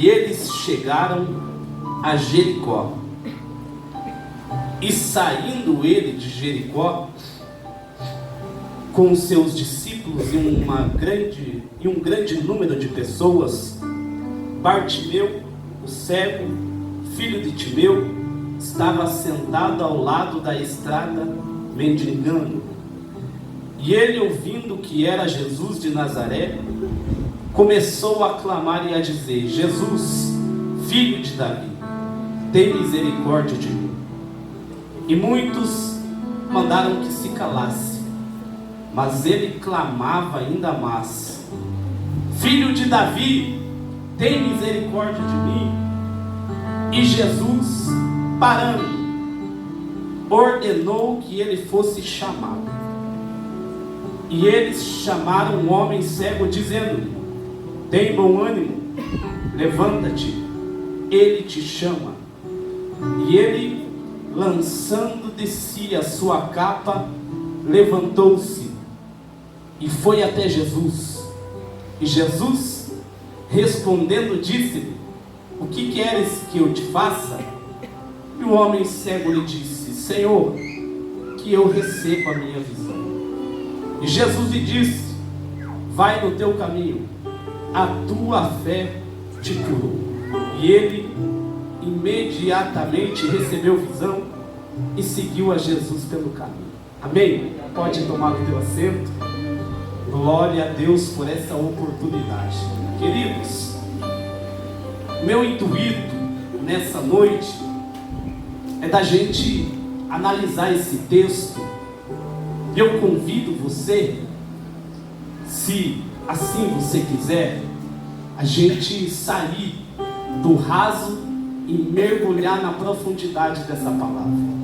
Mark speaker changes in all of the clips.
Speaker 1: E eles chegaram a Jericó. E saindo ele de Jericó, com os seus discípulos e um grande número de pessoas, Bartimeu, o cego, filho de Timeu, estava sentado ao lado da estrada, mendigando. E ele, ouvindo que era Jesus de Nazaré, começou a clamar e a dizer: Jesus, filho de Davi, tem misericórdia de mim. E muitos mandaram que se calasse, mas ele clamava ainda mais: Filho de Davi, tem misericórdia de mim. E Jesus, parando, ordenou que ele fosse chamado. E eles chamaram um homem cego, dizendo-lhe: tem bom ânimo, levanta-te, ele te chama. E ele, lançando de si a sua capa, levantou-se e foi até Jesus. E Jesus, respondendo, disse-lhe: o que queres que eu te faça? E o homem cego lhe disse: Senhor, que eu receba a minha visão. E Jesus lhe disse: vai no teu caminho, a tua fé te curou. E ele imediatamente recebeu visão e seguiu a Jesus pelo caminho. Amém? Pode tomar o teu assento. Glória a Deus por essa oportunidade. Queridos, meu intuito nessa noite é da gente analisar esse texto. E eu convido você, se assim você quiser, a gente sair do raso e mergulhar na profundidade dessa palavra.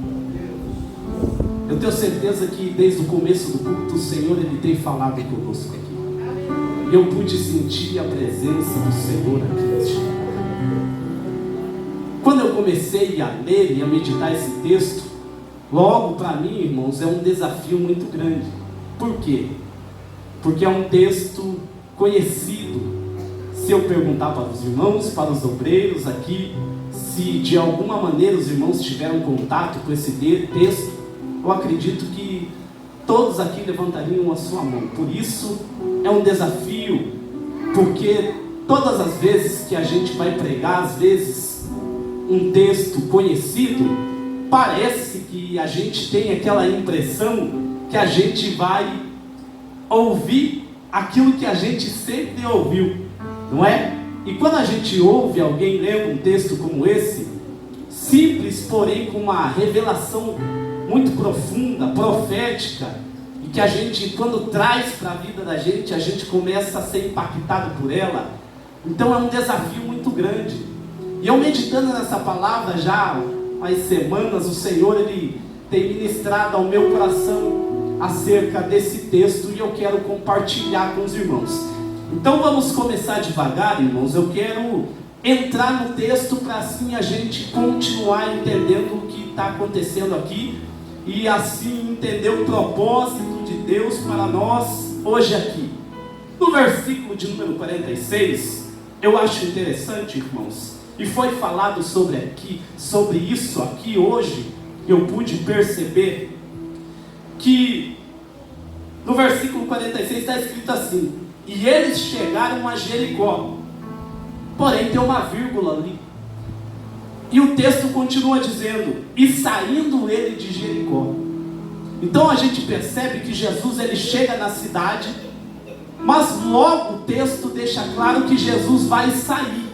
Speaker 1: Eu tenho certeza que desde o começo do culto o Senhor ele tem falado conosco aqui. E eu pude sentir a presença do Senhor aqui neste lugar. Quando eu comecei a ler e a meditar esse texto, logo para mim, irmãos, é um desafio muito grande. Por quê? Porque é um texto conhecido. Se eu perguntar para os irmãos, para os obreiros aqui, se de alguma maneira os irmãos tiveram contato com esse texto, eu acredito que todos aqui levantariam a sua mão. Por isso é um desafio, porque todas as vezes que a gente vai pregar, às vezes um texto conhecido, parece que a gente tem aquela impressão que a gente vai ouvir aquilo que a gente sempre ouviu, não é? E quando a gente ouve alguém lendo um texto como esse, simples, porém com uma revelação muito profunda, profética, e que a gente, quando traz para a vida da gente, a gente começa a ser impactado por ela. Então é um desafio muito grande. E eu meditando nessa palavra já há semanas, o Senhor ele tem ministrado ao meu coração acerca desse texto e eu quero compartilhar com os irmãos. Então vamos começar devagar, irmãos. Eu quero entrar no texto para assim a gente continuar entendendo o que está acontecendo aqui e assim entender o propósito de Deus para nós hoje aqui. No versículo de número 46, eu acho interessante, irmãos, e foi falado sobre isso aqui hoje, eu pude perceber que no versículo 46 está escrito assim: e eles chegaram a Jericó. Porém tem uma vírgula ali. E o texto continua dizendo: e saindo ele de Jericó. Então a gente percebe que Jesus ele chega na cidade, mas logo o texto deixa claro que Jesus vai sair.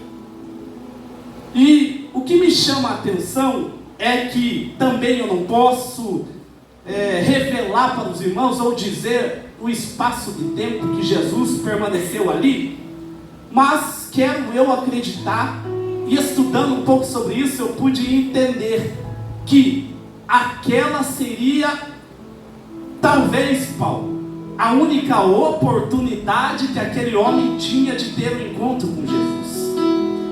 Speaker 1: E o que me chama a atenção é que também eu não posso revelar para os irmãos ou dizer o espaço de tempo que Jesus permaneceu ali, mas quero eu acreditar, e estudando um pouco sobre isso, eu pude entender que aquela seria, talvez, Paulo, a única oportunidade que aquele homem tinha de ter um encontro com Jesus.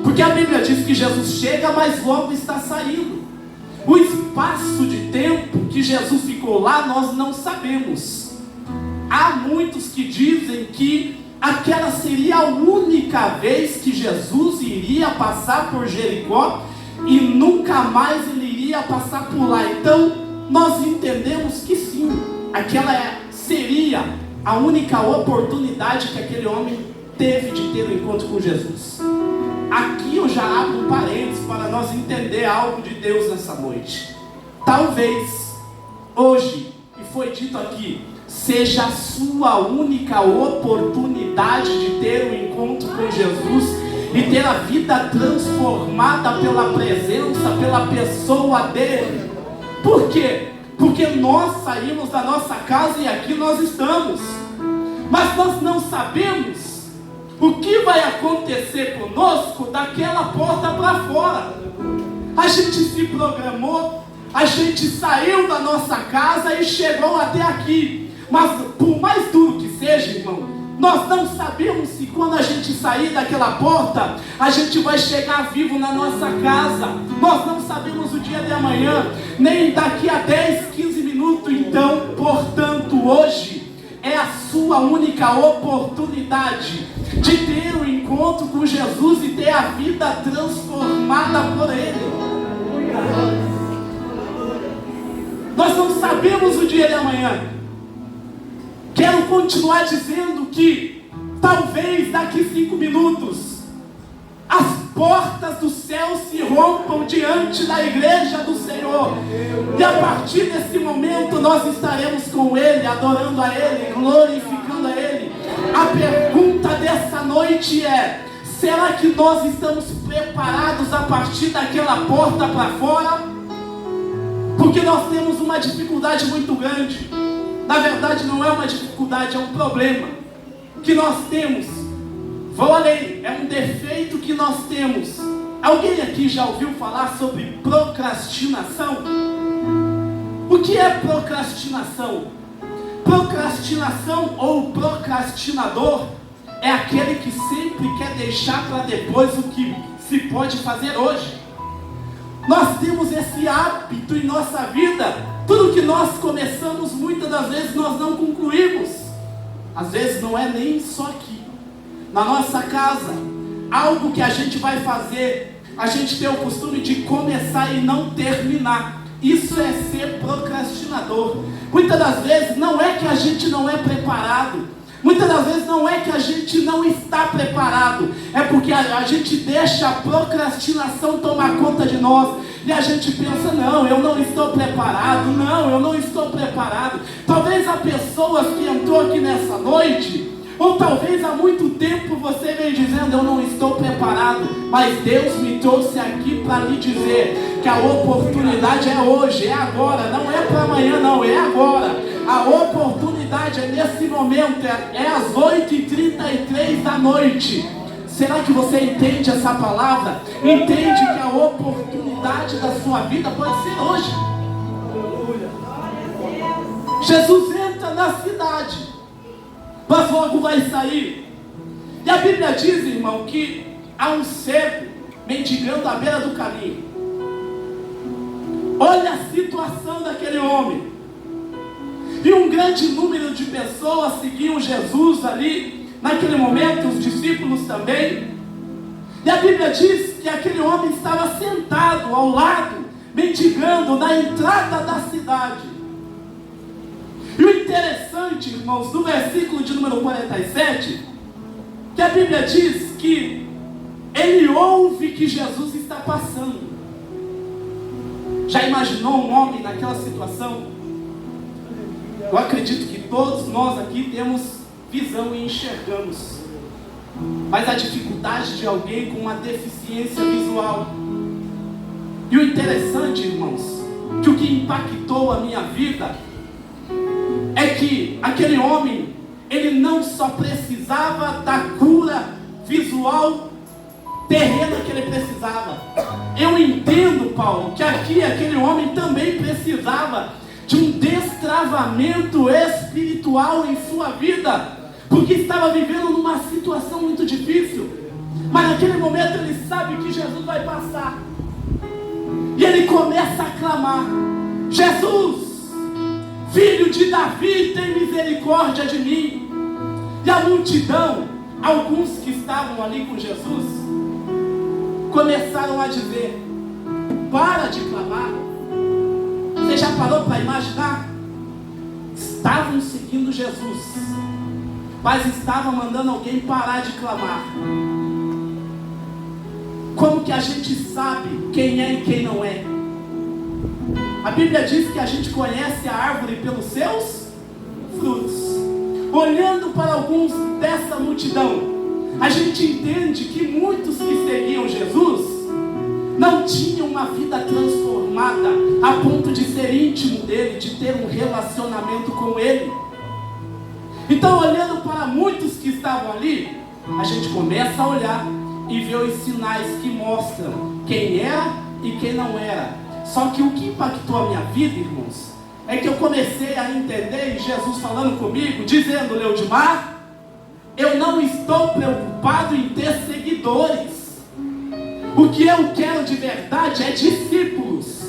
Speaker 1: Porque a Bíblia diz que Jesus chega, mas logo está saindo. O espaço de tempo que Jesus ficou lá, nós não sabemos. Há muitos que dizem que aquela seria a única vez que Jesus iria passar por Jericó e nunca mais ele iria passar por lá. Então nós entendemos que sim, aquela seria a única oportunidade que aquele homem teve de ter um encontro com Jesus. Aqui eu já abro um parênteses para nós entender algo de Deus nessa noite. Talvez hoje, e foi dito aqui, seja a sua única oportunidade de ter um encontro com Jesus e ter a vida transformada pela presença, pela pessoa dele. Por quê? Porque nós saímos da nossa casa e aqui nós estamos, mas nós não sabemos o que vai acontecer conosco daquela porta para fora. A gente se programou, a gente saiu da nossa casa e chegou até aqui, mas por mais duro que seja, irmão, nós não sabemos se quando a gente sair daquela porta, a gente vai chegar vivo na nossa casa. Nós não sabemos o dia de amanhã, nem daqui a 10, 15 minutos. Então, portanto, hoje é a sua única oportunidade de ter um encontro com Jesus e ter a vida transformada por Ele. Nós não sabemos o dia de amanhã. Quero continuar dizendo que talvez daqui 5 minutos as portas do céu se rompam diante da igreja do Senhor, e a partir desse momento nós estaremos com Ele, adorando a Ele, glorificando a Ele. A pergunta dessa noite é: será que nós estamos preparados a partir daquela porta para fora? Porque nós temos uma dificuldade muito grande. Na verdade não é uma dificuldade, é um problema que nós temos. Vou além, é um defeito que nós temos. Alguém aqui já ouviu falar sobre procrastinação? O que é procrastinação? Procrastinação ou procrastinador é aquele que sempre quer deixar para depois o que se pode fazer hoje. Nós temos esse hábito em nossa vida. Tudo que nós começamos, muitas das vezes nós não concluímos. Às vezes não é nem só aqui, na nossa casa, algo que a gente vai fazer, a gente tem o costume de começar e não terminar. Isso é ser procrastinador. Muitas das vezes não é que a gente não é preparado, muitas das vezes não é que a gente não está preparado, é porque a gente deixa a procrastinação tomar conta de nós, e a gente pensa: não, eu não estou preparado, não, eu não estou preparado. Talvez há pessoas que entrou aqui nessa noite, ou talvez há muito tempo você vem dizendo: eu não estou preparado, mas Deus me trouxe aqui para lhe dizer que a oportunidade é hoje, é agora, não é para amanhã não, é agora. A oportunidade é nesse momento, é às 8h33 da noite. Será que você entende essa palavra? Entende que a oportunidade da sua vida pode ser hoje. Jesus entra na cidade, mas logo vai sair. E a Bíblia diz, irmão, que há um cego mendigando à beira do caminho. Olha a situação daquele homem. E um grande número de pessoas seguiam Jesus ali, naquele momento, os discípulos também. E a Bíblia diz que aquele homem estava sentado ao lado, mendigando na entrada da cidade. E o interessante, irmãos, do versículo de número 47, que a Bíblia diz que ele ouve que Jesus está passando. Já imaginou um homem naquela situação? Eu acredito que todos nós aqui temos visão e enxergamos, mas a dificuldade de alguém com uma deficiência visual. E o interessante, irmãos, que o que impactou a minha vida é que aquele homem, ele não só precisava da cura visual terrena que ele precisava. Eu entendo, Paulo, que aqui aquele homem também precisava de um destravamento espiritual em sua vida, porque estava vivendo numa situação muito difícil. Mas naquele momento ele sabe que Jesus vai passar, e ele começa a clamar: Jesus, filho de Davi, tem misericórdia de mim. E a multidão, alguns que estavam ali com Jesus, começaram a dizer: para de clamar. Você já parou para imaginar? Estavam seguindo Jesus, mas estavam mandando alguém parar de clamar. Como que a gente sabe quem é e quem não é? A Bíblia diz que a gente conhece a árvore pelos seus frutos. Olhando para alguns dessa multidão, a gente entende que muitos que seguiam Jesus não tinham uma vida transformada a ponto de ser íntimo dele, de ter um relacionamento com ele. Então, olhando para muitos que estavam ali, a gente começa a olhar e ver os sinais que mostram quem era e quem não era. Só que o que impactou a minha vida, irmãos, é que eu comecei a entender, e Jesus falando comigo, dizendo: Leudimar, eu não estou preocupado em ter seguidores. O que eu quero de verdade é discípulos.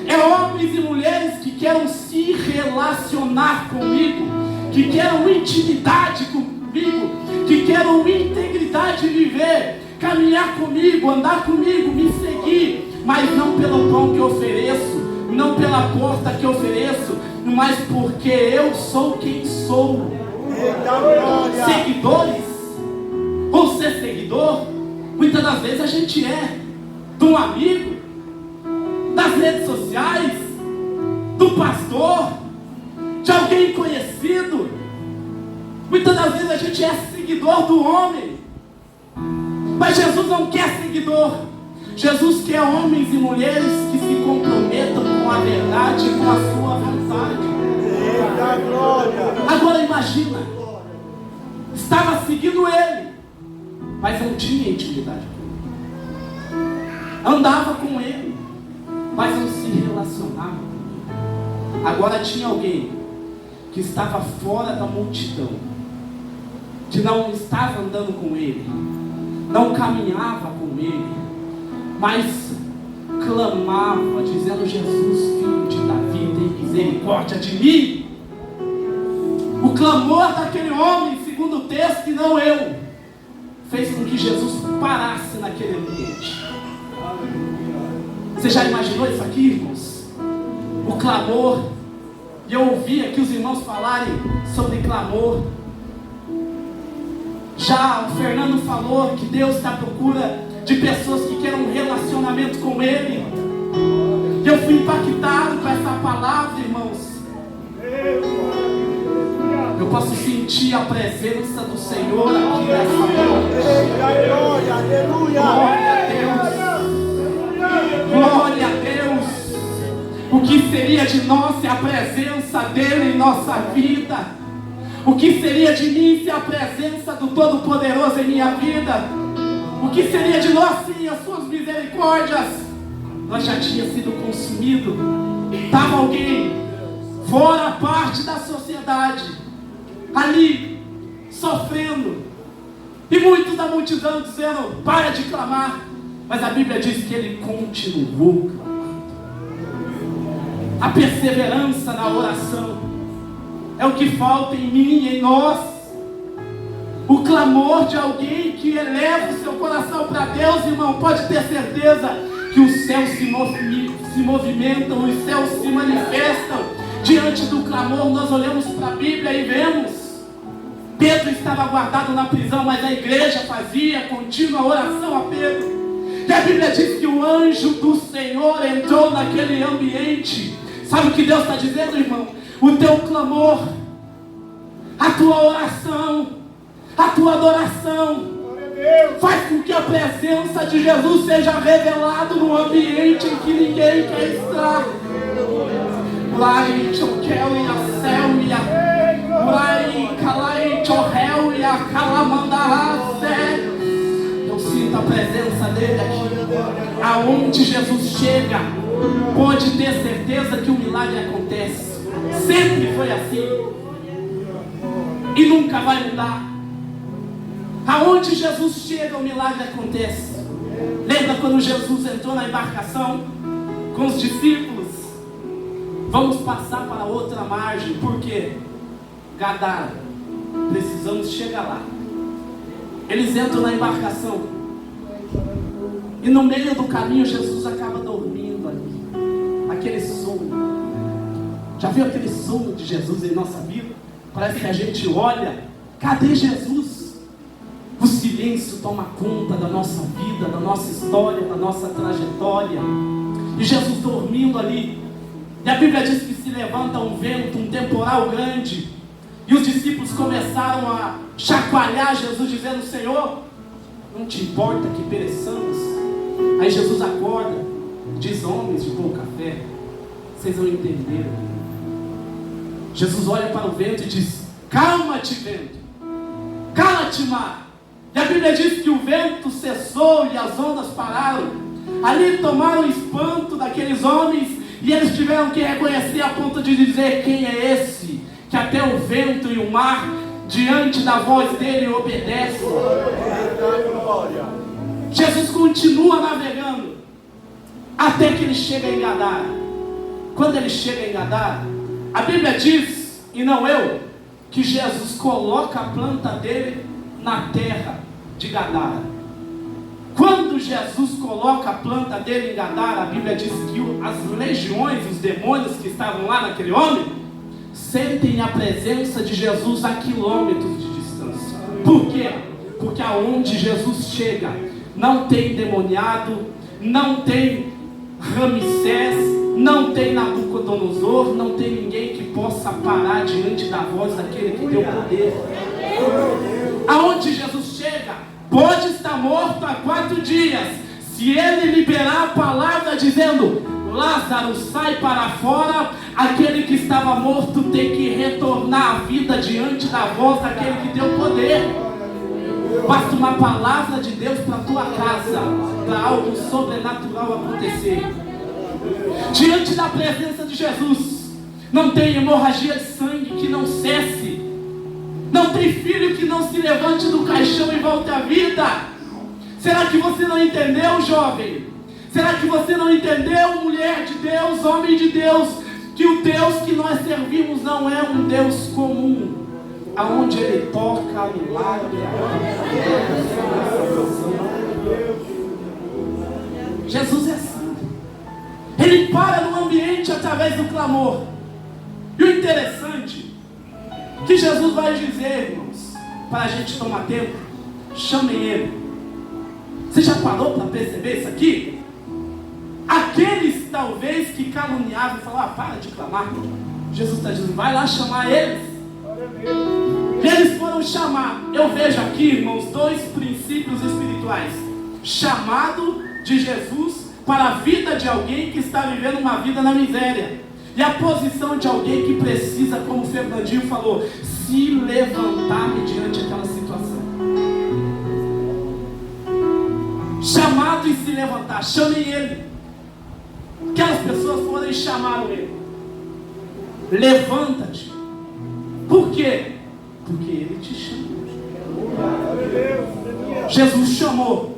Speaker 1: É homens e mulheres que queiram se relacionar comigo, que queiram intimidade comigo, que queiram integridade de viver, caminhar comigo, andar comigo, me seguir, mas não pelo pão que ofereço, não pela porta que ofereço, mas porque eu sou quem sou. Seguidores, ou ser seguidor, muitas das vezes a gente é de um amigo, das redes sociais, do pastor, de alguém conhecido. Muitas das vezes a gente é seguidor do homem, mas Jesus não quer seguidor. Jesus quer homens e mulheres que se comprometam com a verdade e com a sua vontade. Agora imagina, estava seguindo ele, mas não tinha intimidade com ele. Andava com ele, mas não se relacionava com ele. Agora tinha alguém que estava fora da multidão, que não estava andando com ele, não caminhava com ele, mas clamava, dizendo: Jesus, filho de Davi, tem misericórdia de mim. O clamor daquele homem, segundo o texto, e não eu, fez com que Jesus parasse naquele ambiente. Você já imaginou isso aqui, irmãos? O clamor. E eu ouvi aqui os irmãos falarem sobre clamor. Já o Fernando falou que Deus está à procura de pessoas que queiram um relacionamento com Ele. E eu fui impactado com essa palavra, irmãos. Eu posso sentir a presença do Senhor aqui nessa noite. Glória a Deus. Glória a Deus. O que seria de nós se a presença dEle em nossa vida? O que seria de mim se a presença do Todo-Poderoso em minha vida? O que seria de nós sem as suas misericórdias? Nós já tínhamos sido consumidos. Estava alguém fora parte da sociedade, ali, sofrendo. E muitos da multidão dizendo: para de clamar. Mas a Bíblia diz que ele continuou clamando. A perseverança na oração é o que falta em mim e em nós. O clamor de alguém que eleva o seu coração para Deus, irmão, pode ter certeza que os céus se movimentam, os céus se manifestam diante do clamor. Nós olhamos para a Bíblia e vemos Pedro estava guardado na prisão, mas a igreja fazia contínua oração a Pedro. E a Bíblia diz que o anjo do Senhor entrou naquele ambiente. Sabe o que Deus está dizendo, irmão? O teu clamor, a tua oração, a tua adoração faz com que a presença de Jesus seja revelada no ambiente em que ninguém quer estar. Eu sinto a presença dele aqui. Aonde Jesus chega, pode ter certeza que o milagre acontece. Sempre foi assim e nunca vai mudar. Aonde Jesus chega, o milagre acontece. Lembra quando Jesus entrou na embarcação com os discípulos? Vamos passar para outra margem. Por quê? Gadara. precisamos chegar lá. Eles entram na embarcação. E no meio do caminho, Jesus acaba dormindo ali. Aquele sono. Já viu aquele sono de Jesus em nossa vida? Parece que a gente olha, cadê Jesus? O silêncio toma conta da nossa vida, da nossa história, da nossa trajetória. E Jesus dormindo ali. E a Bíblia diz que se levanta um vento, um temporal grande. E os discípulos começaram a chacoalhar Jesus, dizendo: Senhor, não te importa que pereçamos? Aí Jesus acorda, diz: homens de pouca fé, vocês vão entender. Jesus olha para o vento e diz: calma-te, vento, cala-te, mar. E a Bíblia diz que o vento cessou e as ondas pararam. Ali tomaram o espanto daqueles homens, e eles tiveram que reconhecer a ponto de dizer: quem é esse que até o vento e o mar diante da voz dele obedecem? Jesus continua navegando até que ele chega em Gadara. Quando ele chega em Gadara, a Bíblia diz, e não eu, que Jesus coloca a planta dele na terra de Gadara. Quando Jesus coloca a planta dele em Gadara, a Bíblia diz que as legiões, os demônios que estavam lá naquele homem, sentem a presença de Jesus a quilômetros de distância. Por quê? Porque aonde Jesus chega, não tem demoniado, não tem Ramsés, não tem Nabucodonosor, não tem ninguém que possa parar diante da voz daquele que deu poder. Aonde Jesus chega, pode estar morto há 4 dias. Se ele liberar a palavra dizendo: Lázaro, sai para fora, aquele que estava morto tem que retornar à vida diante da voz daquele que deu poder. Basta uma palavra de Deus para a tua casa, para algo sobrenatural acontecer. Diante da presença de Jesus, não tem hemorragia de sangue que não cesse, não tem filho que não se levante do caixão e volte à vida. Será que você não entendeu, jovem? Será que você não entendeu, mulher de Deus, homem de Deus, que o Deus que nós servimos não é um Deus comum, aonde Ele toca milagre? Jesus é assim. Ele para no ambiente através do clamor. E o interessante que Jesus vai dizer, irmãos, para a gente tomar tempo: chamem Ele. Você já parou para perceber isso aqui? Aqueles talvez que caluniavam e falavam: para de clamar. Jesus está dizendo: vai lá chamar eles. E eles foram chamar. Eu vejo aqui, irmãos, 2 princípios espirituais: chamado de Jesus para a vida de alguém que está vivendo uma vida na miséria, e a posição de alguém que precisa, como o Fernandinho falou, se levantar mediante aquela situação. Chamado e se levantar. Chamem ele. Aquelas pessoas foram e chamaram ele: levanta-te. Por quê? Porque ele te chamou. Jesus chamou,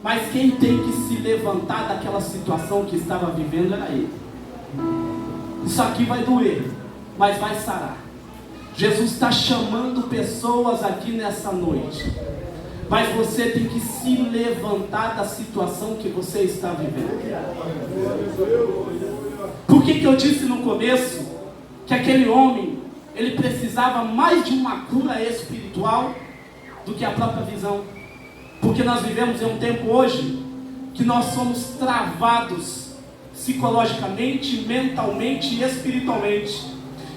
Speaker 1: mas quem tem que se levantar daquela situação que estava vivendo era ele. Isso aqui vai doer, mas vai sarar. Jesus está chamando pessoas aqui nessa noite, mas você tem que se levantar da situação que você está vivendo. Por que eu disse no começo que aquele homem, ele precisava mais de uma cura espiritual do que a própria visão? Porque nós vivemos em um tempo hoje que nós somos travados psicologicamente, mentalmente e espiritualmente.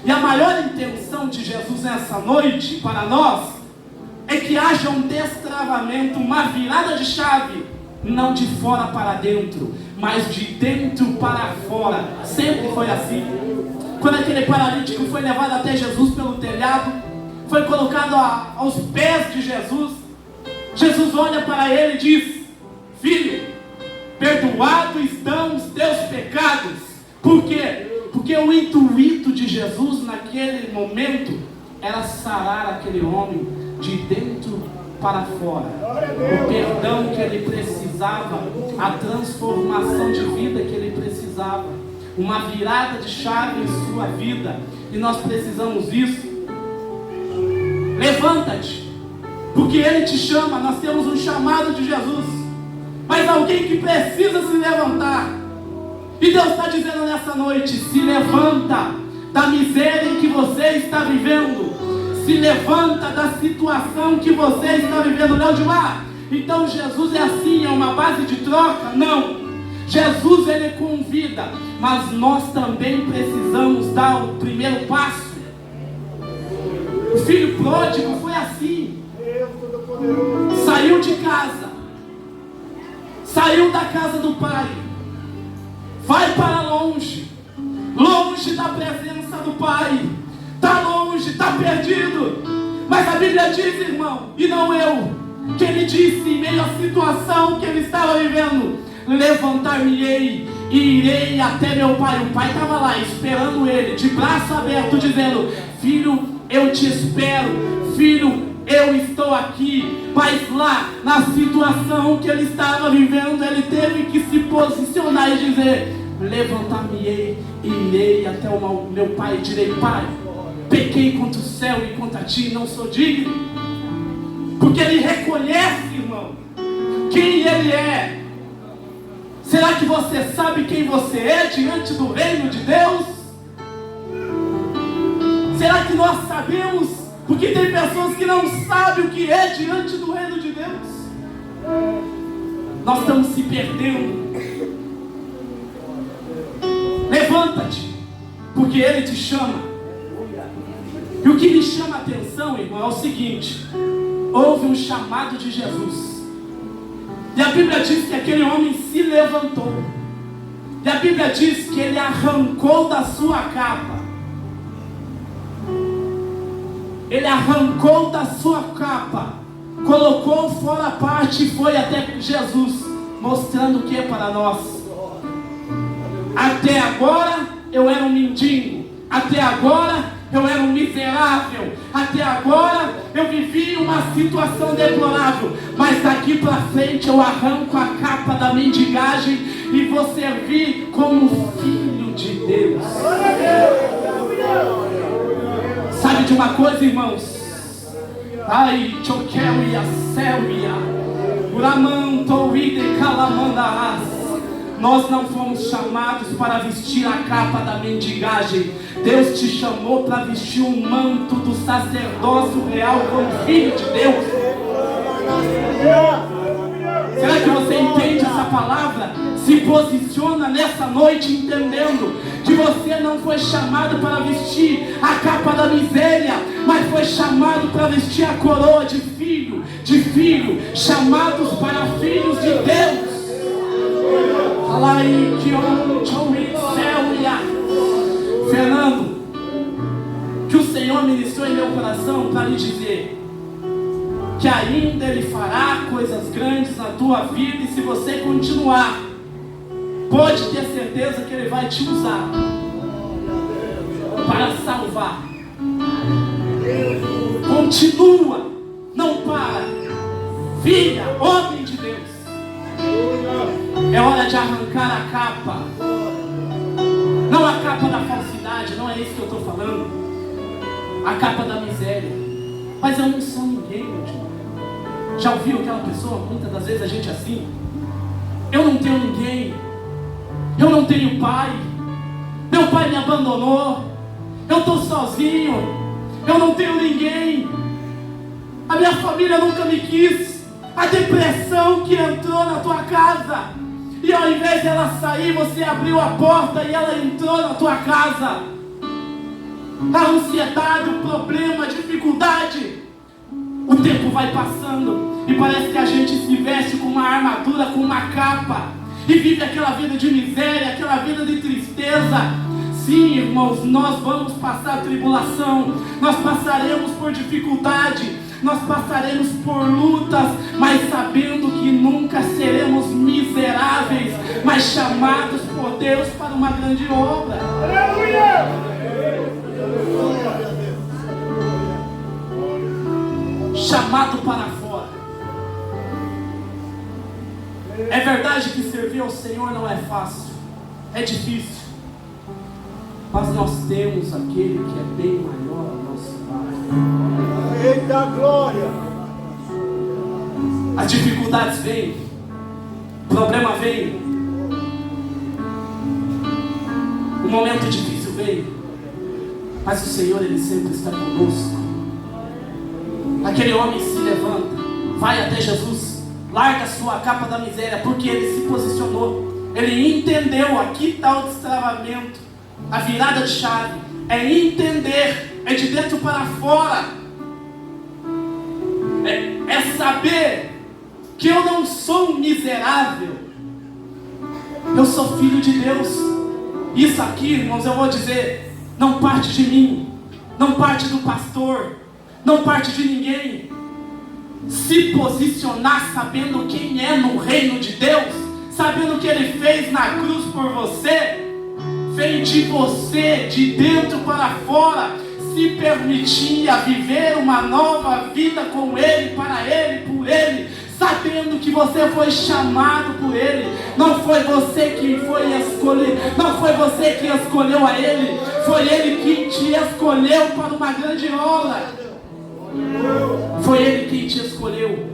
Speaker 1: E a maior intenção de Jesus nessa noite para nós é que haja um destravamento, uma virada de chave, não de fora para dentro, mas de dentro para fora. Sempre foi assim. Quando aquele paralítico foi levado até Jesus pelo telhado, foi colocado aos pés de Jesus, Jesus olha para ele e diz: filho, perdoados estão os teus pecados. Por quê? Porque o intuito de Jesus naquele momento era sarar aquele homem de dentro para fora. O perdão que ele precisava, a transformação de vida que ele precisava, uma virada de chave em sua vida. E nós precisamos disso. Levanta-te, porque Ele te chama. Nós temos um chamado de Jesus, mas alguém que precisa se levantar. E Deus está dizendo nessa noite: se levanta da miséria em que você está vivendo. Se levanta da situação que você está vivendo. Leodimar, então Jesus é assim, é uma base de troca? Não. Jesus, Ele convida, mas nós também precisamos dar o primeiro passo. O filho pródigo foi assim. Saiu de casa, saiu da casa do pai, vai para longe, longe da presença do pai. Está longe, está perdido. Mas a Bíblia diz, irmão, e não eu, que ele disse em meio à situação que ele estava vivendo: levantar-me-ei e irei até meu pai. O pai estava lá esperando ele, de braço aberto, dizendo: filho, eu te espero, filho, eu estou aqui. Mas lá, na situação que ele estava vivendo, ele teve que se posicionar e dizer: levantar-me-ei e irei até o meu pai e direi: pai, pequei contra o céu e contra ti, não sou digno. Porque ele reconhece, irmão, quem ele é. Será que você sabe quem você é diante do reino de Deus? Será que nós sabemos? Porque tem pessoas que não sabem o que é diante do reino de Deus. Nós estamos se perdendo. Levanta-te, porque Ele te chama. E o que me chama a atenção, irmão, é o seguinte: houve um chamado de Jesus, e a Bíblia diz que aquele homem se levantou, e a Bíblia diz que ele arrancou da sua capa. Ele arrancou da sua capa, colocou fora a parte e foi até Jesus, mostrando o que para nós? Até agora eu era um mendigo, até agora eu era um miserável, até agora eu vivi uma situação deplorável, mas daqui para frente eu arranco a capa da mendigagem e vou servir como filho de Deus. Sabe de uma coisa, irmãos? Ai, choqueia, céuia, uramanto ide calamandarás. Nós não fomos chamados para vestir a capa da mendigagem. Deus te chamou para vestir um manto do sacerdócio real como filho de Deus. Será que você entende essa palavra? Se posiciona nessa noite entendendo que você não foi chamado para vestir a capa da miséria, mas foi chamado para vestir a coroa de filho, chamados para filhos de Deus. Fernando, que o Senhor ministrou em meu coração para lhe dizer que ainda Ele fará coisas grandes na tua vida, e se você continuar, pode ter certeza que Ele vai te usar para salvar. Continua, não para. Filha, homem de Deus, é hora de arrancar a capa. Não a capa da falsidade, não é isso que eu estou falando. A capa da miséria. Mas eu não sou ninguém, meu tio. Já ouviu aquela pessoa? Muitas das vezes a gente é assim. Eu não tenho ninguém. Eu não tenho pai. Meu pai me abandonou. Eu estou sozinho. Eu não tenho ninguém. A minha família nunca me quis. A depressão que entrou na tua casa, e ao invés dela sair, você abriu a porta e ela entrou na tua casa. A ansiedade, o problema, a dificuldade. O tempo vai passando e parece que a gente se veste com uma armadura, com uma capa, e vive aquela vida de miséria, aquela vida de tristeza. Sim, irmãos, nós vamos passar tribulação, nós passaremos por dificuldade, nós passaremos por lutas, mas sabendo que nunca seremos miseráveis, mas chamados por Deus para uma grande obra. Aleluia! Chamado para fora. É verdade que servir ao Senhor não é fácil, é difícil, mas nós temos aquele que é bem maior, nosso Pai.
Speaker 2: da glória.
Speaker 1: As dificuldades vêm, o problema vem, o momento difícil vem, mas o Senhor, Ele sempre está conosco. Aquele homem se levanta, vai até Jesus, larga a sua capa da miséria, porque ele se posicionou, ele entendeu. Aqui está o destravamento, a virada de chave, é entender, é de dentro para fora, é saber que eu não sou um miserável, eu sou filho de Deus. Isso aqui, irmãos, eu vou dizer, não parte de mim, não parte do pastor, não parte de ninguém. Se posicionar sabendo quem é no reino de Deus, sabendo o que Ele fez na cruz por você, vem de você, de dentro para fora. Se permitir a viver uma nova vida com Ele, para Ele, por Ele, sabendo que você foi chamado por Ele. Não foi você que foi escolher, não foi você que escolheu a Ele, foi Ele que te escolheu para uma grande obra. Foi Ele quem te escolheu.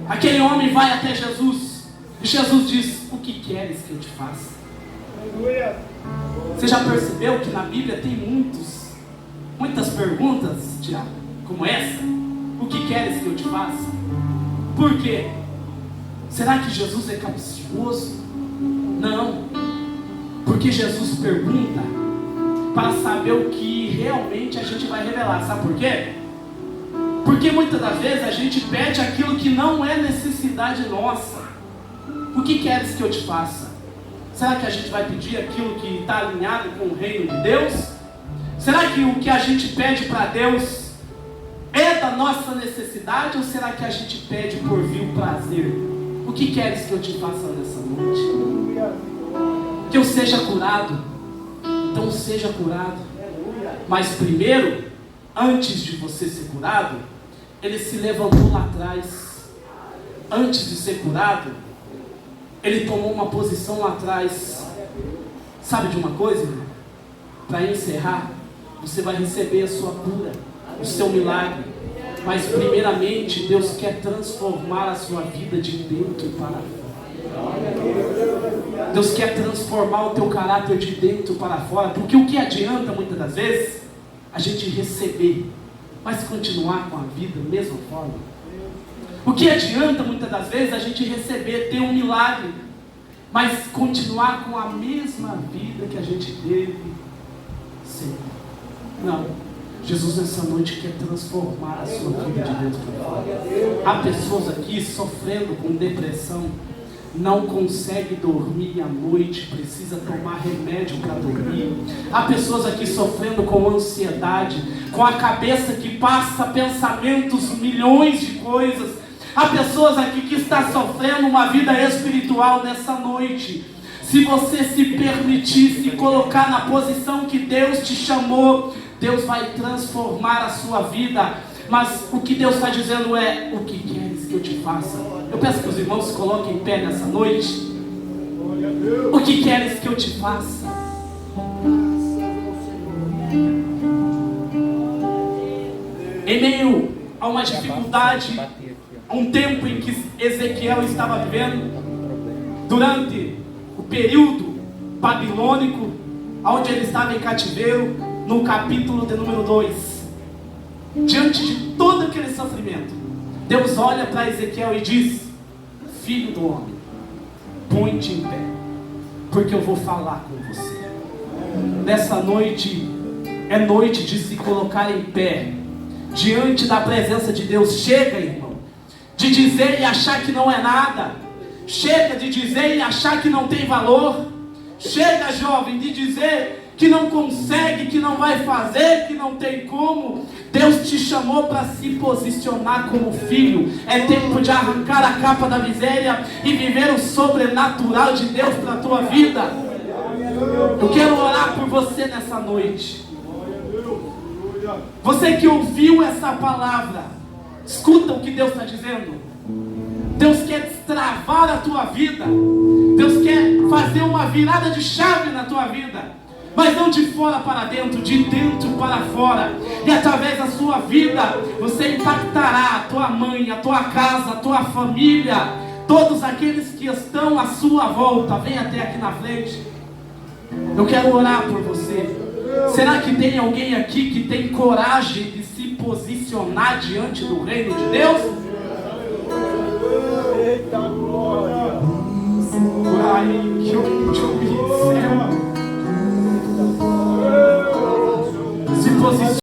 Speaker 1: Aquele homem vai até Jesus, e Jesus diz: o que queres que eu te faça? Você já percebeu que na Bíblia tem muitas perguntas, Tiago, como essa? O que queres que eu te faça? Por quê? Será que Jesus é capcioso? Não, porque Jesus pergunta para saber o que realmente a gente vai revelar. Sabe por quê? Porque muitas das vezes a gente pede aquilo que não é necessidade nossa. O que queres que eu te faça? Será que a gente vai pedir aquilo que está alinhado com o reino de Deus? Será que o que a gente pede para Deus é da nossa necessidade, ou será que a gente pede por vil prazer? O que queres que eu te faça nessa noite? Que eu seja curado? Então seja curado. Mas primeiro, antes de você ser curado, ele se levantou lá atrás. Antes de ser curado, ele tomou uma posição lá atrás. Sabe de uma coisa? Para encerrar, você vai receber a sua cura, o seu milagre. Mas primeiramente, Deus quer transformar a sua vida de dentro para fora. Deus quer transformar o teu caráter de dentro para fora. Porque o que adianta muitas das vezes a gente receber, mas continuar com a vida da mesma forma? O que adianta muitas das vezes a gente receber, ter um milagre, mas continuar com a mesma vida que a gente teve sempre? Não. Jesus nessa noite quer transformar a sua vida de dentro para fora. Há pessoas aqui sofrendo com depressão, não consegue dormir à noite, precisa tomar remédio para dormir. Há pessoas aqui sofrendo com ansiedade, com a cabeça que passa pensamentos, milhões de coisas. Há pessoas aqui que estão sofrendo uma vida espiritual nessa noite. Se você se permitir se colocar na posição que Deus te chamou, Deus vai transformar a sua vida. Mas o que Deus está dizendo é: o que queres que eu te faça? Eu peço que os irmãos se coloquem em pé nessa noite. O que queres que eu te faça? Em meio a uma dificuldade, a um tempo em que Ezequiel estava vivendo, durante o período babilônico, onde ele estava em cativeiro, no capítulo de número 2, diante de todo aquele sofrimento, Deus olha para Ezequiel e diz: filho do homem, põe-te em pé, porque eu vou falar com você. Nessa noite, é noite de se colocar em pé, diante da presença de Deus. Chega, irmão, de dizer e achar que não é nada. Chega de dizer e achar que não tem valor. Chega, jovem, de dizer que não consegue, que não vai fazer, que não tem como. Deus te chamou para se posicionar como filho. É tempo de arrancar a capa da miséria e viver o sobrenatural de Deus para a tua vida. Eu quero orar por você nessa noite. Você que ouviu essa palavra, escuta o que Deus está dizendo. Deus quer destravar a tua vida. Deus quer fazer uma virada de chave na tua vida. mas não de fora para dentro, de dentro para fora. E através da sua vida, você impactará a tua mãe, a tua casa, a tua família, todos aqueles que estão à sua volta. Vem até aqui na frente. Eu quero orar por você. Será que tem alguém aqui que tem coragem de se posicionar diante do reino de Deus? Eita glória!